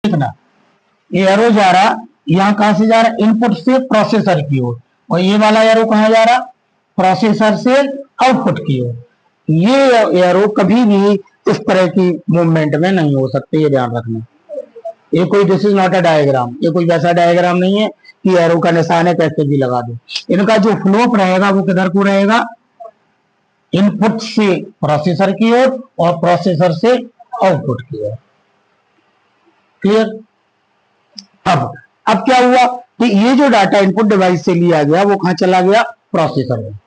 देखना, ये एरो जा रहा, यहाँ कहां से जा रहा, इनपुट से प्रोसेसर की ओर, और ये वाला एरो कहां जा रहा, प्रोसेसर से आउटपुट की ओर। ये एरो कभी भी इस तरह की मूवमेंट में नहीं हो सकते, ये ध्यान रखना। ये कोई, this is not a diagram, ये कोई वैसा डायग्राम नहीं है कि एरो का निशान है कैसे भी लगा दो। इनका जो फ्लोप रहेगा वो किधर को रहेगा, इनपुट से प्रोसेसर की ओर और प्रोसेसर से आउटपुट की ओर। क्लियर। अब क्या हुआ कि ये जो डाटा इनपुट डिवाइस से लिया गया वो कहां चला गया, प्रोसेसर में।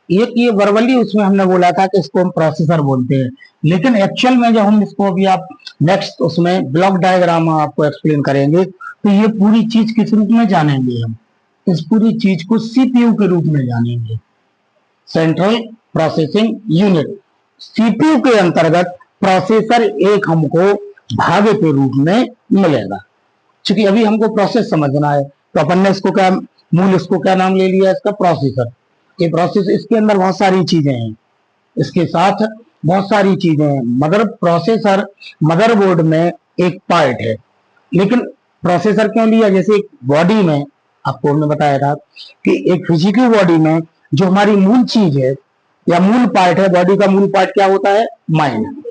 एक ये वर्बली उसमें हमने बोला था कि इसको हम प्रोसेसर बोलते हैं, लेकिन एक्चुअल में जब हम इसको अभी आप नेक्स्ट उसमें ब्लॉक डायग्राम आपको एक्सप्लेन करेंगे तो ये पूरी चीज किस रूप में जानेंगे, हम इस पूरी चीज को सीपीयू के रूप में जानेंगे, सेंट्रल प्रोसेसिंग यूनिट। सीपीयू के अंतर्गत प्रोसेसर एक हमको भाग के रूप में मिलेगा। क्योंकि अभी हमको प्रोसेस समझना है तो अपन ने इसको क्या मूल, इसको क्या नाम ले लिया, इसका प्रोसेसर। ये प्रोसेस, इसके अंदर बहुत सारी चीजें हैं, इसके साथ बहुत सारी चीजें हैं। मगर प्रोसेसर मदरबोर्ड में एक पार्ट है, लेकिन प्रोसेसर क्यों लिया, जैसे एक बॉडी में आपको हमने बताया था कि एक फिजिकल बॉडी में जो हमारी मूल चीज है या मूल पार्ट है, बॉडी का मूल पार्ट क्या होता है, माइंड।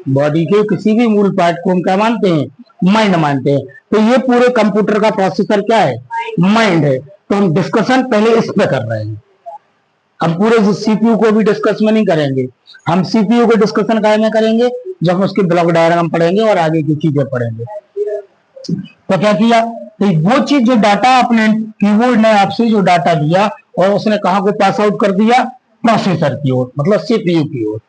बॉडी के किसी भी मूल पार्ट को हम क्या मानते हैं, माइंड मानते हैं। तो ये पूरे कंप्यूटर का प्रोसेसर क्या है, माइंड है। तो हम डिस्कशन पहले इस पे कर रहे हैं, हम पूरे सीपीयू को भी डिस्कस में नहीं करेंगे। हम सीपीयू को डिस्कशन काय में करेंगे जब हम उसके ब्लॉक डायग्राम पढ़ेंगे और आगे की चीजें पढ़ेंगे। तो क्या किया, तो वो चीज जो डाटा अपने कीबोर्ड ने आपसे जो डाटा दिया और उसने कहां को पास आउट कर दिया, प्रोसेसर की ओर, मतलब सीपीयू की ओर।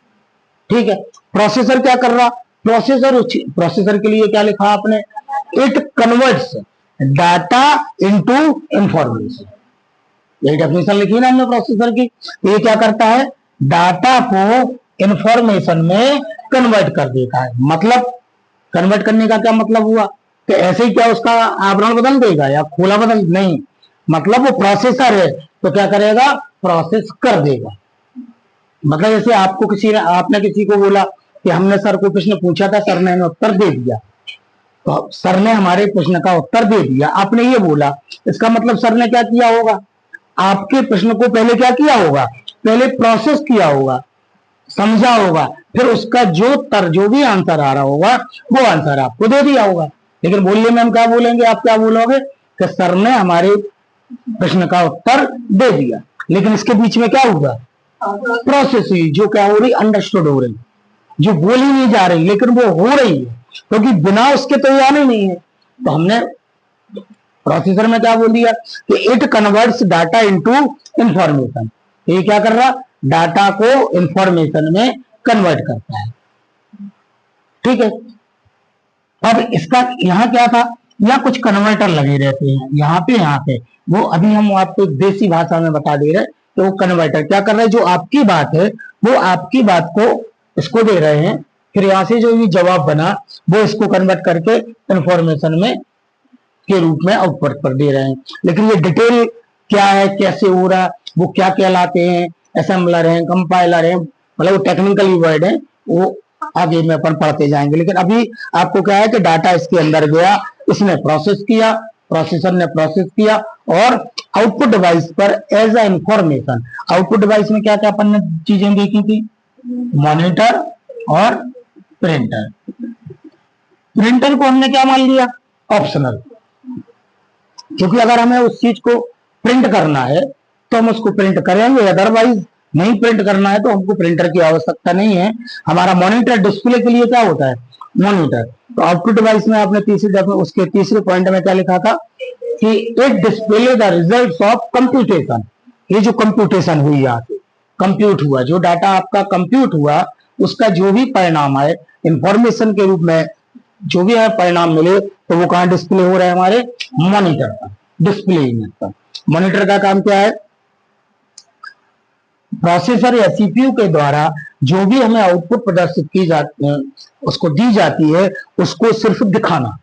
ठीक है। प्रोसेसर क्या कर रहा, प्रोसेसर के लिए क्या लिखा आपने, it converts data into information. यही डेफिनेशन लिखी ना हमने प्रोसेसर की। ये क्या करता है, डाटा को इंफॉर्मेशन में कन्वर्ट कर देता है। मतलब कन्वर्ट करने का क्या मतलब हुआ कि ऐसे ही क्या उसका आवरण बदल देगा या खोला बदल नहीं, मतलब वो प्रोसेसर है तो क्या करेगा, प्रोसेस कर देगा। मतलब जैसे आपको किसी ने, आपने किसी को बोला कि हमने सर को प्रश्न पूछा था, सर ने हमें उत्तर दे दिया, तो सर ने हमारे प्रश्न का उत्तर दे दिया, आपने ये बोला, इसका मतलब सर ने क्या किया होगा, आपके प्रश्न को पहले क्या किया होगा, पहले प्रोसेस किया होगा, समझा होगा, फिर उसका जो भी आंसर आ रहा होगा वो आंसर आपको दे दिया होगा। लेकिन बोलने में हम क्या बोलेंगे, आप क्या बोलोगे कि सर ने हमारे प्रश्न का उत्तर दे दिया, लेकिन इसके बीच में क्या हुआ, प्रोसेस हुई, जो क्या हो रही, अंडरस्टूड हो रही, जो बोली नहीं जा रही लेकिन वो हो रही है, क्योंकि बिना उसके तो ये आने नहीं है। तो हमने प्रोसेसर में क्या बोल दिया कि it converts data into information. ये क्या कर रहा, डाटा को इंफॉर्मेशन में कन्वर्ट करता है। ठीक है। अब इसका यहाँ क्या था, यहाँ कुछ कन्वर्टर लगे रहते हैं, यहाँ पे वो अभी हम आपको देसी भाषा में बता दे रहे हैं। तो वो कन्वर्टर क्या कर रहे हैं, जो आपकी बात है वो आपकी बात को इसको दे रहे हैं, फिर यहाँ से जो भी जवाब बना वो इसको कन्वर्ट करके इंफॉर्मेशन में के रूप में आउटपुट पर दे रहे हैं। लेकिन ये डिटेल क्या है, कैसे हो रहा, वो क्या कहलाते हैं, असेंबलर है, कंपाइलर है, मतलब वो टेक्निकली वर्ड है, वो आगे में अपन पढ़ते जाएंगे। लेकिन अभी आपको क्या है कि डाटा इसके अंदर गया, इसने प्रोसेस किया, प्रोसेसर ने प्रोसेस किया और आउटपुट डिवाइस पर as a information, output device में क्या क्या अपन ने चीजें देखी थी, मॉनिटर और प्रिंटर। प्रिंटर को हमने क्या मान लिया, ऑप्शनल, क्योंकि अगर हमें उस चीज को प्रिंट करना है तो हम उसको प्रिंट करेंगे, अदरवाइज नहीं प्रिंट करना है तो हमको प्रिंटर की आवश्यकता नहीं है। हमारा मॉनिटर डिस्प्ले के लिए क्या होता है, मॉनिटर। तो आउटपुट डिवाइस में आपने उसके तीसरे पॉइंट में क्या लिखा था कि it display the results of computation. ये जो कंप्यूटेशन हुई, यहाँ से कंप्यूट हुआ, जो डाटा आपका कंप्यूट हुआ उसका जो भी परिणाम आए इंफॉर्मेशन के रूप में, जो भी हमें परिणाम मिले तो वो कहाँ डिस्प्ले हो रहा है, हमारे मॉनिटर पर, डिस्प्ले यूनिट पर। मॉनिटर का काम क्या है, प्रोसेसर या सीपीयू के द्वारा जो भी हमें आउटपुट प्रदर्शित की जाती है, उसको दी जाती है, उसको सिर्फ दिखाना।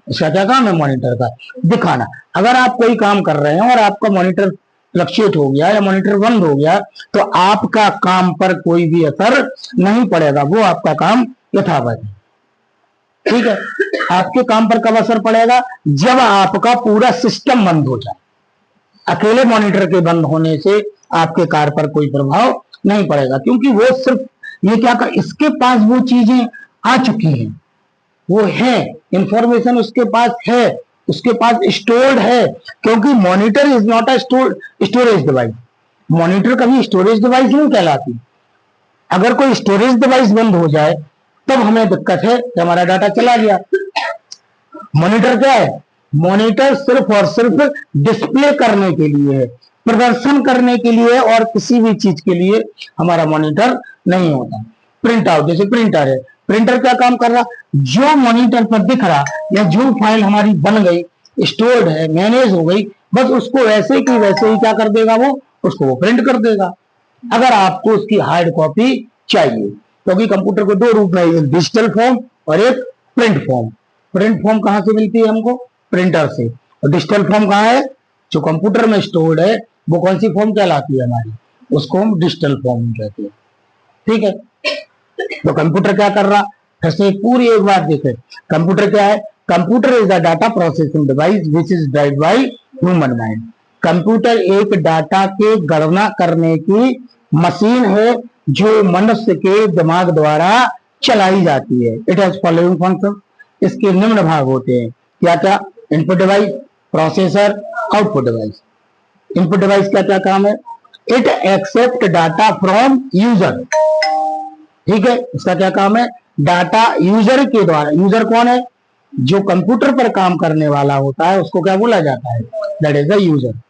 इसका क्या काम है, मॉनिटर का दिखाना। अगर आप कोई काम कर रहे हैं और आपका मॉनिटर फ्लक्चुएट हो गया या मॉनिटर बंद हो गया तो आपका काम पर कोई भी असर नहीं पड़ेगा, वो आपका काम यथावत है। ठीक है। आपके काम पर कब असर पड़ेगा? जब आपका पूरा सिस्टम बंद हो जाए। अकेले मॉनिटर के बंद होने से आपके कार्य पर कोई प्रभाव नहीं पड़ेगा, क्योंकि वो सिर्फ ये क्या कर, इसके पास वो चीजें आ चुकी हैं, वो है इंफॉर्मेशन उसके पास है, उसके पास स्टोर्ड है। क्योंकि monitor is not a storage device. Monitor कभी स्टोरेज डिवाइस नहीं कहलाती। अगर कोई स्टोरेज डिवाइस बंद हो जाए तब हमें दिक्कत है कि हमारा डाटा चला गया। मॉनिटर क्या है? मॉनिटर सिर्फ और सिर्फ डिस्प्ले करने के लिए है, प्रदर्शन करने के लिए, और किसी भी चीज के लिए हमारा मॉनिटर नहीं होता। प्रिंट आउट, जैसे प्रिंटर है, प्रिंटर क्या काम कर रहा? जो मॉनिटर पर दिख रहा या जो फाइल हमारी बन गई, स्टोर्ड है, मैनेज हो गई, बस उसको वैसे की वैसे ही क्या कर देगा, वो उसको वो प्रिंट कर देगा। अगर आपको उसकी हार्ड कॉपी चाहिए, क्योंकि कंप्यूटर को दो रूप में, एक डिजिटल फॉर्म और एक प्रिंट फॉर्म। प्रिंट फॉर्म कहां से मिलती है हमको? प्रिंटर से। और डिजिटल फॉर्म कहां है? जो कंप्यूटर में स्टोर्ड है, वो कौन सी फॉर्म कहलाती है हमारी? उसको हम डिजिटल फॉर्म कहते हैं। ठीक है, तो कंप्यूटर क्या कर रहा? फिर से पूरी एक बार देखें, कंप्यूटर क्या है? Computer is a data processing device which is derived by human mind. Computer एक डाटा के गणना करने की मशीन है जो मनुष्य के दिमाग द्वारा चलाई जाती है। It has following function. इसके निम्न भाग होते हैं, क्या क्या? Input device, processor, output device. Input device का क्या काम है? It accept data from user. ठीक है, इसका क्या काम है? डाटा यूजर के द्वारा। यूजर कौन है? जो कंप्यूटर पर काम करने वाला होता है, उसको क्या बोला जाता है? That is the user.